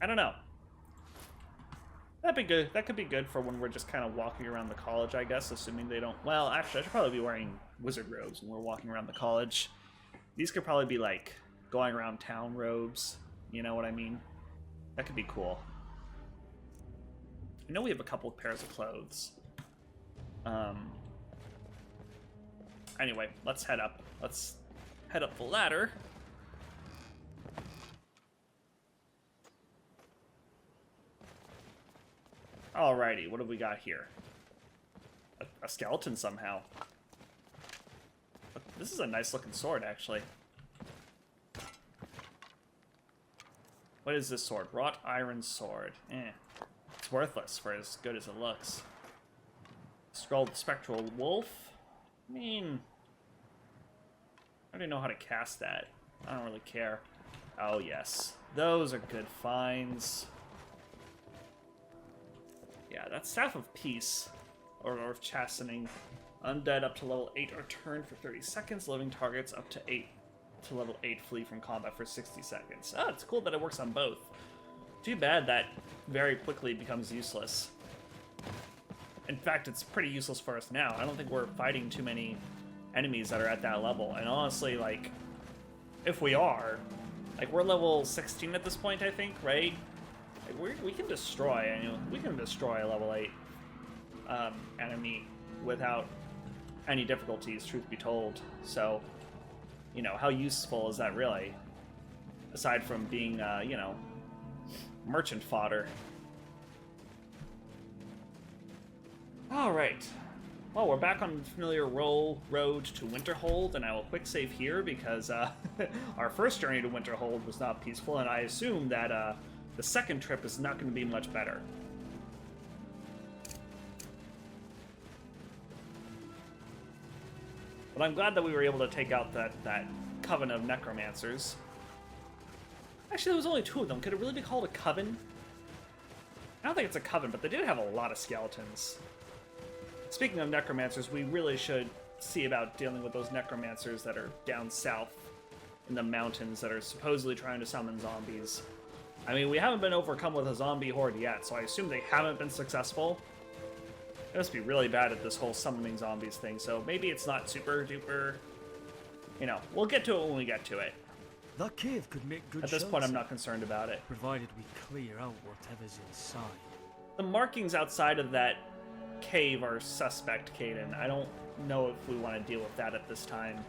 I don't know. That'd be good. That could be good for when we're just kind of walking around the college, I guess, assuming they don't... Well, actually, I should probably be wearing wizard robes when we're walking around the college. These could probably be, like, going around town robes. You know what I mean? That could be cool. I know we have a couple of pairs of clothes. Anyway, let's head up. Let's head up the ladder. Alrighty, what have we got here? A skeleton somehow. This is a nice looking sword, actually. What is this sword? Wrought iron sword. It's worthless for as good as it looks. Scrolled spectral wolf? I mean... I already know how to cast that. I don't really care. Oh, yes. Those are good finds. Yeah, that's Staff of Peace, or of Chastening. Undead up to level 8 are turned for 30 seconds. Living targets up to level 8 flee from combat for 60 seconds. Oh, it's cool that it works on both. Too bad that very quickly becomes useless. In fact, it's pretty useless for us now. I don't think we're fighting too many enemies that are at that level. And honestly, like, if we are, like, we're level 16 at this point, I think, right? Like, we can destroy, we can destroy a level 8 enemy without any difficulties, truth be told. So, you know, how useful is that really? Aside from being, you know, merchant fodder. Alright. Well, we're back on the familiar road to Winterhold, and I will quick save here because our first journey to Winterhold was not peaceful, and I assume that the second trip is not going to be much better. But I'm glad that we were able to take out that coven of necromancers. Actually, there was only 2 of them. Could it really be called a coven? I don't think it's a coven, but they did have a lot of skeletons. Speaking of necromancers, we really should see about dealing with those necromancers that are down south in the mountains that are supposedly trying to summon zombies. I mean, we haven't been overcome with a zombie horde yet, so I assume they haven't been successful. They must be really bad at this whole summoning zombies thing, so maybe it's not super duper... You know, we'll get to it when we get to it. That cave could make good At this point, I'm not concerned about it. Provided we clear out whatever's inside. The markings outside of that cave are suspect, Caden. I don't know if we want to deal with that at this time.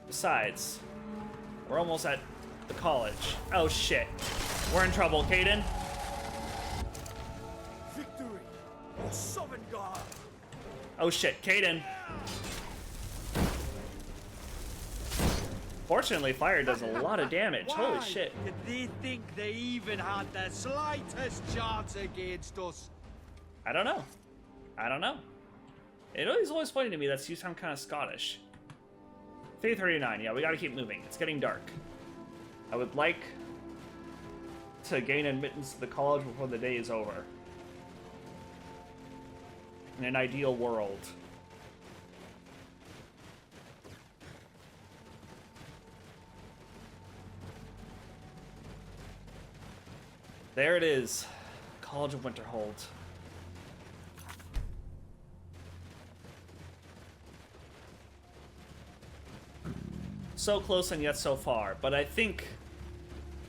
Besides, we're almost at the college. Oh shit. We're in trouble, Caden. Victory! O Sovereign God! Oh shit, Caden. Fortunately, fire does a lot of damage. Holy shit. Did they think they even had the slightest chance against us? I don't know. I don't know. It is always funny to me that you sound kind of Scottish. 339, yeah, we gotta keep moving. It's getting dark. I would like to gain admittance to the college before the day is over. In an ideal world. There it is. College of Winterhold. So close and yet so far, but I think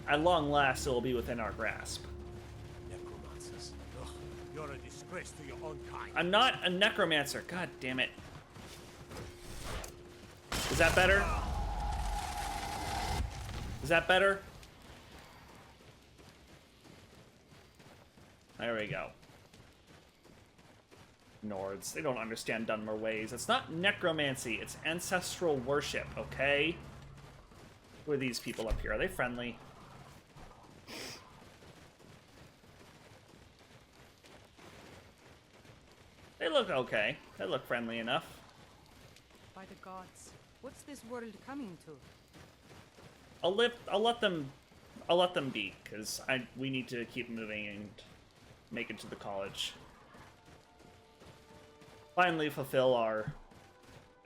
at long last it will be within our grasp. Necromancers. Ugh, you're a disgrace to your own kind. I'm not a necromancer. God damn it. Is that better? Is that better? There we go. Nords. They don't understand Dunmer ways. It's not necromancy, it's ancestral worship, okay? Who are these people up here? Are they friendly? They look okay. They look friendly enough. By the gods, what's this world coming to? I'll let them be, because we need to keep moving and make it to the college. Finally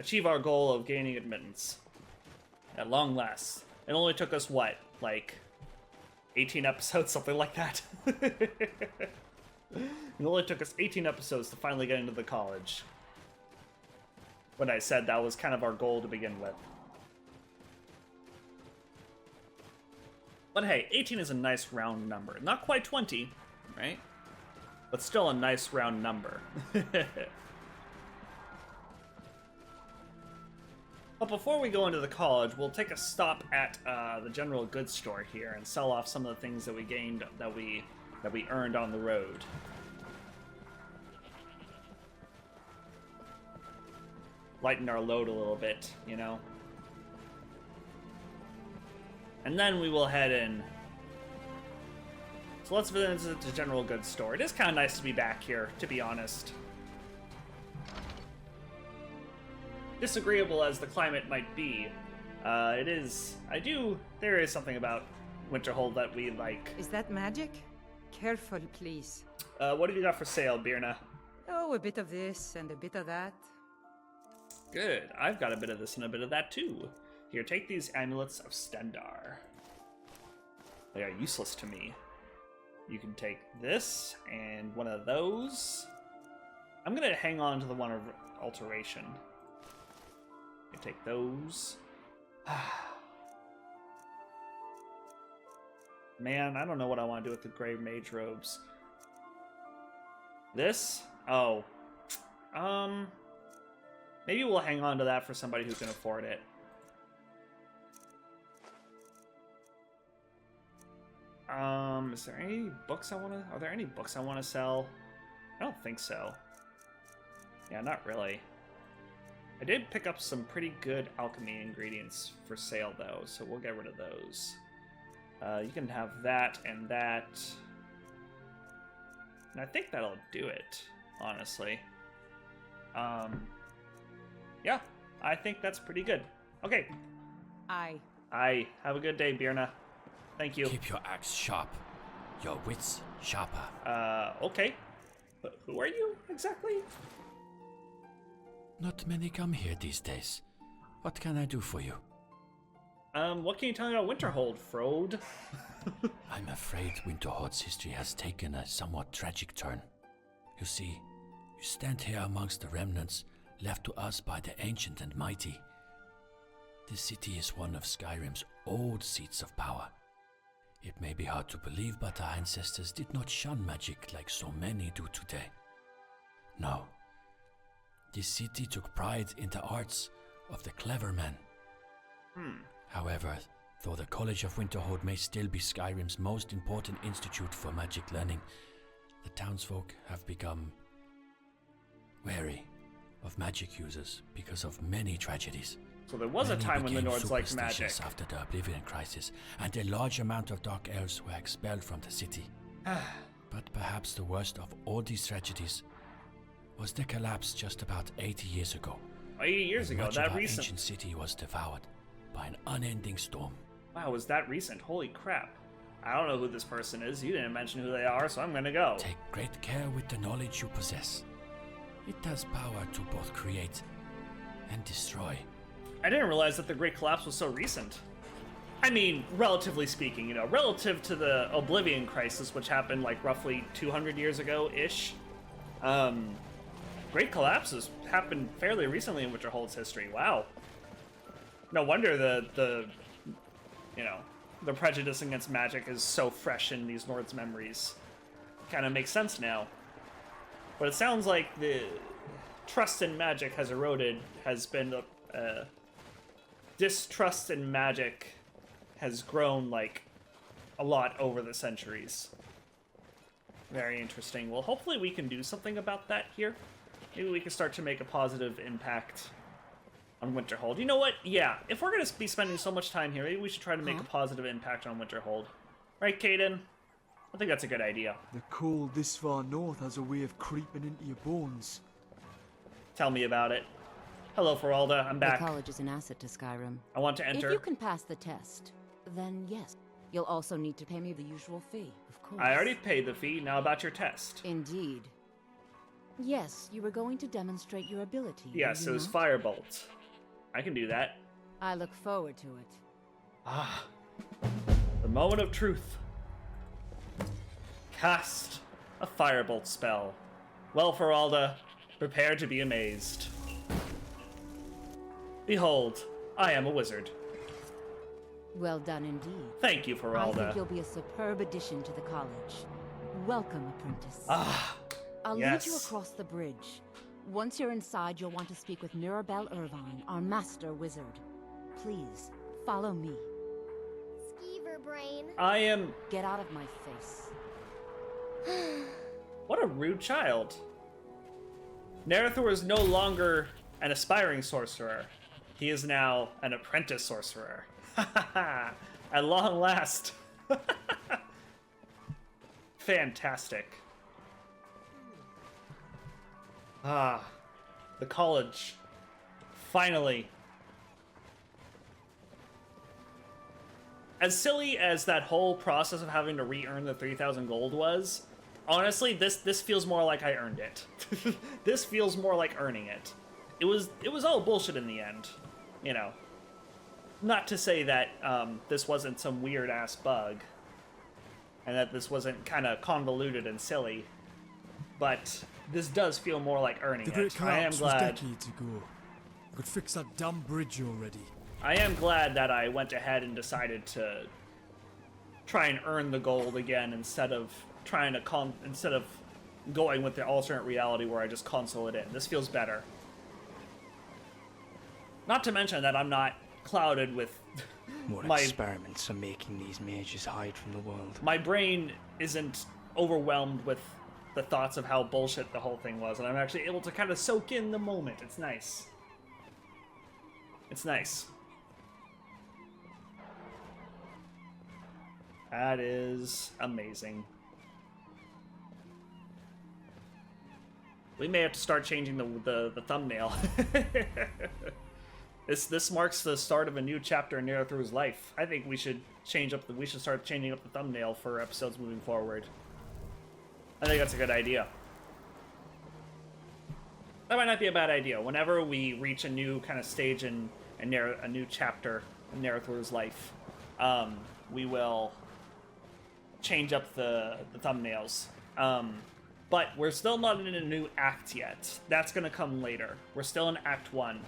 achieve our goal of gaining admittance. At long last. It only took us, what, like 18 episodes, something like that? It only took us 18 episodes to finally get into the college. When I said that was kind of our goal to begin with. But hey, 18 is a nice round number. Not quite 20, right? But still a nice round number. But before we go into the college, we'll take a stop at the general goods store here and sell off some of the things that we gained, that we earned on the road. Lighten our load a little bit, you know? And then we will head in. So let's visit the general goods store. It is kind of nice to be back here, to be honest. Disagreeable as the climate might be, there is something about Winterhold that we like. Is that magic? Careful, please. What have you got for sale, Birna? Oh, a bit of this and a bit of that. Good. I've got a bit of this and a bit of that too. Here, take these amulets of Stendar. They are useless to me. You can take this and one of those. I'm gonna hang on to the one of alteration. You take those. Man, I don't know what I want to do with the gray mage robes. This? Oh. Maybe we'll hang on to that for somebody who can afford it. Is there any books are there any books I want to sell? I don't think so. Yeah, not really. I did pick up some pretty good alchemy ingredients for sale, though, so we'll get rid of those. You can have that and that. And I think that'll do it, honestly. Yeah, I think that's pretty good. Okay. Aye. Have a good day, Birna. Thank you. Keep your axe sharp. Your wits sharper. Okay. But who are you, exactly? Not many come here these days. What can I do for you? What can you tell me about Winterhold, Frode? I'm afraid Winterhold's history has taken a somewhat tragic turn. You see, you stand here amongst the remnants left to us by the ancient and mighty. This city is one of Skyrim's old seats of power. It may be hard to believe, but our ancestors did not shun magic like so many do today. No. This city took pride in the arts of the clever men. However, though the College of Winterhold may still be Skyrim's most important institute for magic learning, the townsfolk have become wary of magic users because of many tragedies. So there was a time when the Nords liked magic. After the Oblivion Crisis, and a large amount of Dark Elves were expelled from the city. But perhaps the worst of all these tragedies was the collapse just about 80 years ago. 80 years ago, much that of our recent? ancient city was devoured by an unending storm. Wow, was that recent? Holy crap. I don't know who this person is. You didn't mention who they are, so I'm gonna go. Take great care with the knowledge you possess. It has power to both create and destroy. I didn't realize that the Great Collapse was so recent. I mean, relatively speaking, you know, relative to the Oblivion Crisis, which happened like roughly 200 years ago-ish. Great Collapses happened fairly recently in Winterhold's history. Wow. No wonder the prejudice against magic is so fresh in these Nords' memories. Kind of makes sense now. But it sounds like the trust in magic has eroded, has been distrust in magic has grown like a lot over the centuries. Very interesting. Well, hopefully we can do something about that here. Maybe we can start to make a positive impact on Winterhold. You know what? Yeah, if we're going to be spending so much time here, maybe we should try to make a positive impact on Winterhold. Right, Caden? I think that's a good idea. The cold this far north has a way of creeping into your bones. Tell me about it. Hello, Feralda. I'm back. The college is an asset to Skyrim. I want to enter. If you can pass the test, then yes. You'll also need to pay me the usual fee, of course. I already paid the fee. Now about your test. Indeed. Yes, you were going to demonstrate your ability. Yes, it was Firebolt. I can do that. I look forward to it. Ah. The moment of truth. Cast a Firebolt spell. Well, Feralda, prepare to be amazed. Behold, I am a wizard. Well done indeed. Thank you, Feralda. I think you'll be a superb addition to the college. Welcome, apprentice. Ah, I'll yes. lead you across the bridge. Once you're inside, you'll want to speak with Mirabelle Irvine, our master wizard. Please, follow me. Skeever brain. I am... Get out of my face. What a rude child. Nerithor is no longer an aspiring sorcerer. He is now an apprentice sorcerer. At long last. Fantastic. Ah, the college. Finally. As silly as that whole process of having to re-earn the 3,000 gold was, honestly, this feels more like I earned it. This feels more like earning it. It was all bullshit in the end, you know. Not to say that this wasn't some weird-ass bug, and that this wasn't kind of convoluted and silly, but this does feel more like earning The Great it. I am Collapse was glad. decades ago. I could fix that damn bridge already. I am glad that I went ahead and decided to try and earn the gold again instead of trying to going with the alternate reality where I just console it in. This feels better. Not to mention that I'm not clouded with More my experiments are making these mages hide from the world. my brain isn't overwhelmed with the thoughts of how bullshit the whole thing was, and I'm actually able to kind of soak in the moment. It's nice. It's nice. That is amazing. We may have to start changing the thumbnail. This marks the start of a new chapter in Nerithor's life. I think we should start changing up the thumbnail for episodes moving forward. I think that's a good idea. That might not be a bad idea. Whenever we reach a new kind of stage in a new chapter in Nerithor's life, we will change up the thumbnails. But we're still not in a new act yet. That's going to come later. We're still in Act 1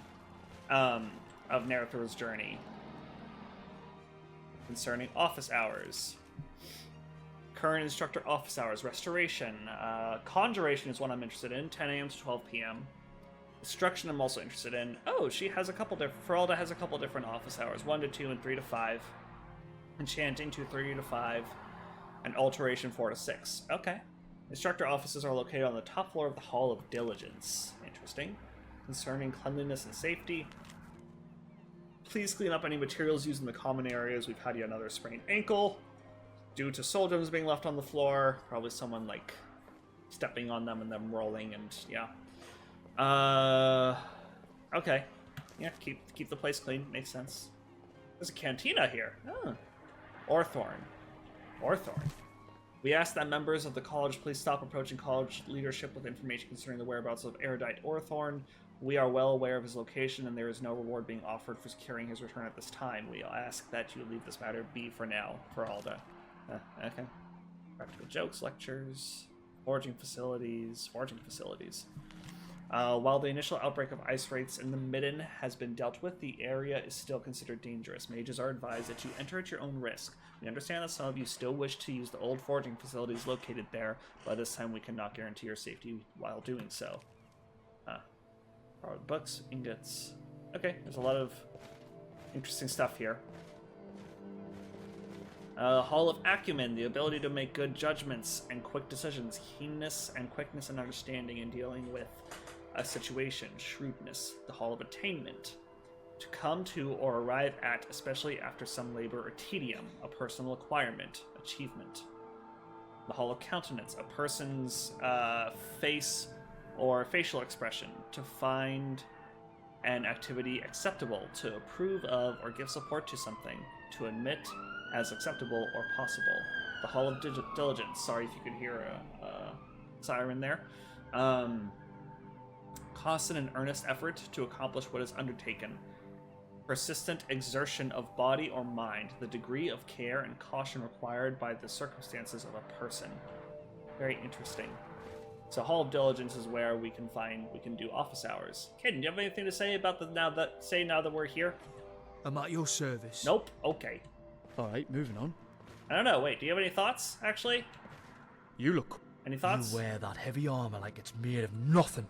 of Nerithor's journey. Concerning office hours. Current instructor office hours. Restoration. Conjuration is one I'm interested in. 10 a.m. to 12 p.m. Destruction I'm also interested in. Oh, she has a couple different... Feralda has a couple different office hours. 1 to 2 and 3 to 5. Enchanting 2, 3 to 5. And Alteration 4 to 6. Okay. Instructor offices are located on the top floor of the Hall of Diligence. Interesting. Concerning cleanliness and safety. Please clean up any materials used in the common areas. We've had yet another sprained ankle. Due to soul gems being left on the floor. Probably someone, like, stepping on them and them rolling and, yeah. Okay. Yeah, keep the place clean. Makes sense. There's a cantina here. Oh. Orthorn. We ask that members of the college please stop approaching college leadership with information concerning the whereabouts of erudite Orthorn. We are well aware of his location, and there is no reward being offered for securing his return at this time. We ask that you leave this matter be for now, Feralda. Okay. Practical jokes, lectures, foraging facilities. While the initial outbreak of ice wraiths in the Midden has been dealt with, the area is still considered dangerous. Mages are advised that you enter at your own risk. We understand that some of you still wish to use the old foraging facilities located there, but this time we cannot guarantee your safety while doing so. Borrowed books, ingots. Okay, there's a lot of interesting stuff here. Hall of Acumen, the ability to make good judgments and quick decisions, keenness and quickness and understanding in dealing with a situation, shrewdness. The Hall of Attainment, to come to or arrive at, especially after some labor or tedium, a personal acquirement, achievement. The Hall of Countenance, a person's face or facial expression to find an activity acceptable, to approve of or give support to something, to admit as acceptable or possible. The Hall of Diligence. Sorry if you could hear a siren there. Constant and earnest effort to accomplish what is undertaken. Persistent exertion of body or mind. The degree of care and caution required by the circumstances of a person. Very interesting. So Hall of Diligence is where we can do office hours. Caden, do you have anything to say about now that we're here? I'm at your service. Nope. Okay. Alright, moving on. I don't know. Wait, do you have any thoughts, actually? You look. Any thoughts? You wear that heavy armor like it's made of nothing.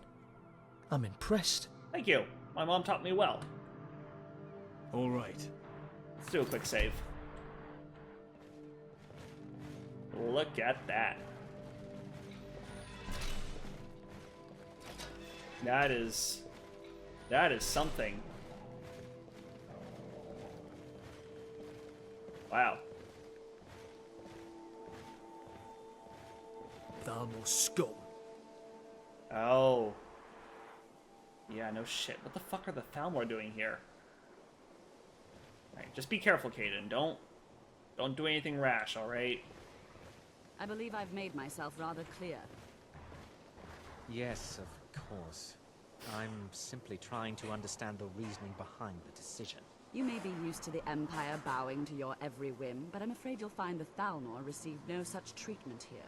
I'm impressed. Thank you. My mom taught me well. Alright. Let's do a quick save. Look at that. That is something. Wow. Thalmor scum. Oh. Yeah, no shit. What the fuck are the Thalmor doing here? Alright, just be careful, Caden. Don't do anything rash, alright? I believe I've made myself rather clear. Yes, of course. I'm simply trying to understand the reasoning behind the decision. You may be used to the Empire bowing to your every whim, but I'm afraid you'll find the Thalmor received no such treatment here.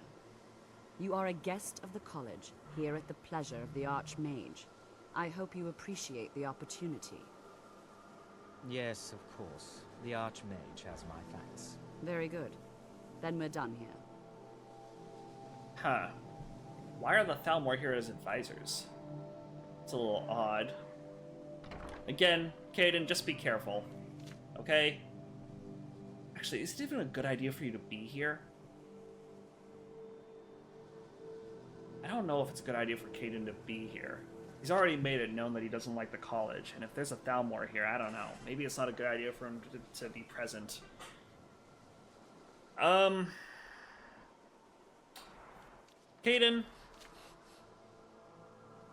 You are a guest of the college, here at the pleasure of the Archmage. I hope you appreciate the opportunity. Yes, of course. The Archmage has my thanks. Very good. Then we're done here. Huh. Why are the Thalmor here as advisors? It's a little odd. Again, Caden, just be careful. Okay? Actually, is it even a good idea for you to be here? I don't know if it's a good idea for Caden to be here. He's already made it known that he doesn't like the college, and if there's a Thalmor here, I don't know. Maybe it's not a good idea for him to be present. Caden?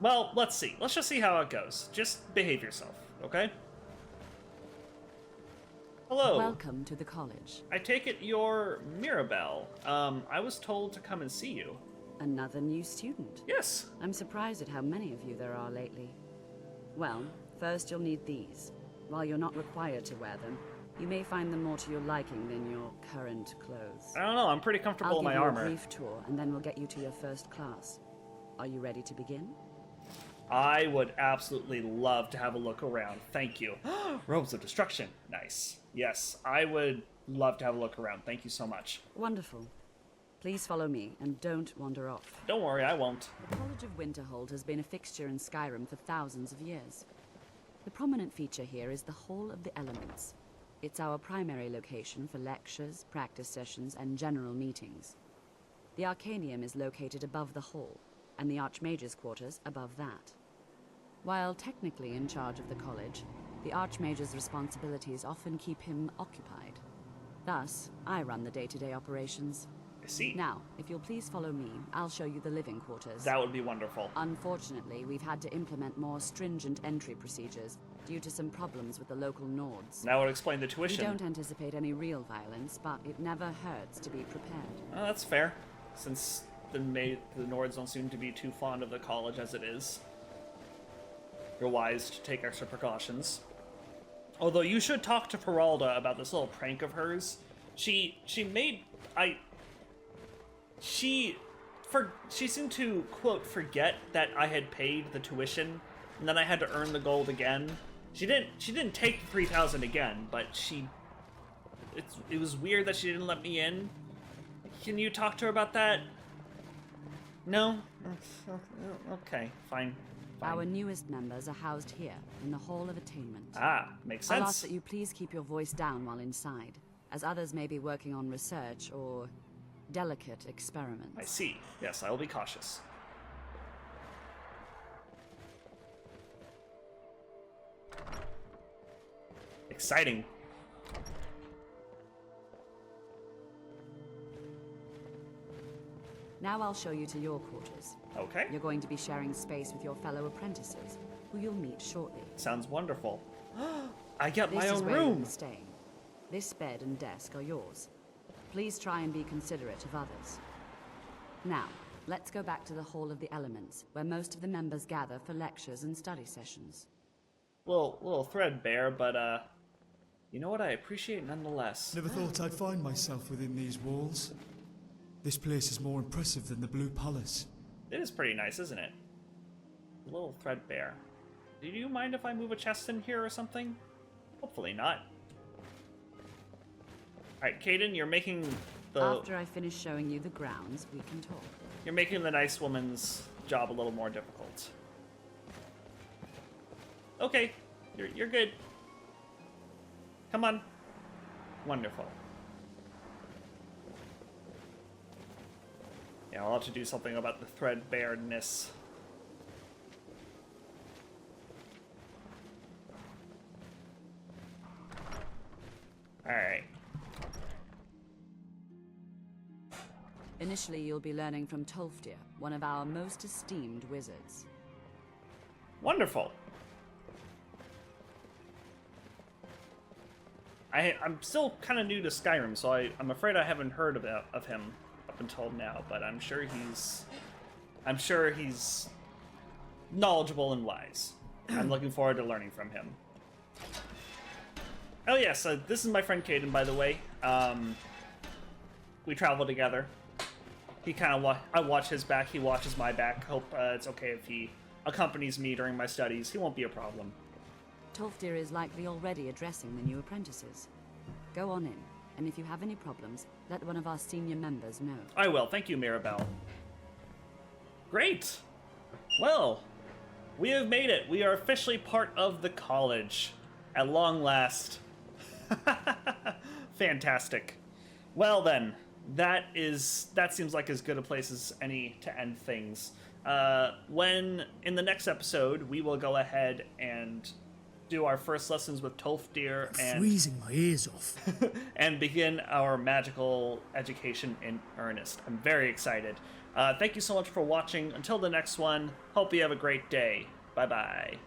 Well, let's see. Let's just see how it goes. Just behave yourself, okay? Hello. Welcome to the college. I take it you're Mirabelle. I was told to come and see you. Another new student? Yes. I'm surprised at how many of you there are lately. Well, first you'll need these. While you're not required to wear them, you may find them more to your liking than your current clothes. I don't know, I'm pretty comfortable in my armor. I'll give you a brief tour, and then we'll get you to your first class. Are you ready to begin? I would absolutely love to have a look around. Thank you. Robes of Destruction. Nice. Yes, I would love to have a look around. Thank you so much. Wonderful. Please follow me, and don't wander off. Don't worry, I won't. The College of Winterhold has been a fixture in Skyrim for thousands of years. The prominent feature here is the Hall of the Elements. It's our primary location for lectures, practice sessions, and general meetings. The Arcanium is located above the hall, and the Archmage's quarters above that. While technically in charge of the college, the Archmage's responsibilities often keep him occupied. Thus, I run the day-to-day operations. I see. Now, if you'll please follow me, I'll show you the living quarters. That would be wonderful. Unfortunately, we've had to implement more stringent entry procedures due to some problems with the local Nords. That would explain the tuition. We don't anticipate any real violence, but it never hurts to be prepared. Oh, that's fair, since the Nords don't seem to be too fond of the college as it is. You're wise to take extra precautions. Although you should talk to Peralda about this little prank of hers. She seemed to, quote, forget that I had paid the tuition, and then I had to earn the gold again. She didn't take the 3,000 again, but it was weird that she didn't let me in. Can you talk to her about that? No? Okay, fine. Our newest members are housed here, in the Hall of Attainment. Ah, makes sense. I'll ask that you please keep your voice down while inside, as others may be working on research or delicate experiments. I see. Yes, I will be cautious. Exciting. Now I'll show you to your quarters. Okay. You're going to be sharing space with your fellow apprentices, who you'll meet shortly. Sounds wonderful. I get my This is own where you'll room. be staying. This bed and desk are yours. Please try and be considerate of others. Now, let's go back to the Hall of the Elements, where most of the members gather for lectures and study sessions. Little threadbare, but you know what? I appreciate nonetheless. Never thought I'd find myself within these walls. This place is more impressive than the Blue Palace. It is pretty nice, isn't it? A little threadbare. Do you mind if I move a chest in here or something? Hopefully not. Alright, Caden, you're making the... After I finish showing you the grounds, we can talk. You're making the nice woman's job a little more difficult. Okay, you're good. Come on. Wonderful. Yeah, I'll have to do something about the threadbareness. Alright. Initially, you'll be learning from Tolfdir, one of our most esteemed wizards. Wonderful. I'm still kind of new to Skyrim, so I'm afraid I haven't heard of him up until now, but I'm sure he's knowledgeable and wise. I'm looking forward to learning from him. Oh yes, this is my friend Caden, by the way. We travel together. He kind of I watch his back, he watches my back. Hope it's okay if he accompanies me during my studies. He won't be a problem. Tolfdir is likely already addressing the new apprentices. Go on in, and if you have any problems, let one of our senior members know. I will. Thank you, Mirabelle. Great. Well, we have made it. We are officially part of the college. At long last. Fantastic. Well then, that seems like as good a place as any to end things. When in the next episode, we will go ahead and do our first lessons with Tolfdir and freezing my ears off and begin our magical education in earnest. I'm very excited. Thank you so much for watching. Until the next one, hope you have a great day. Bye-bye.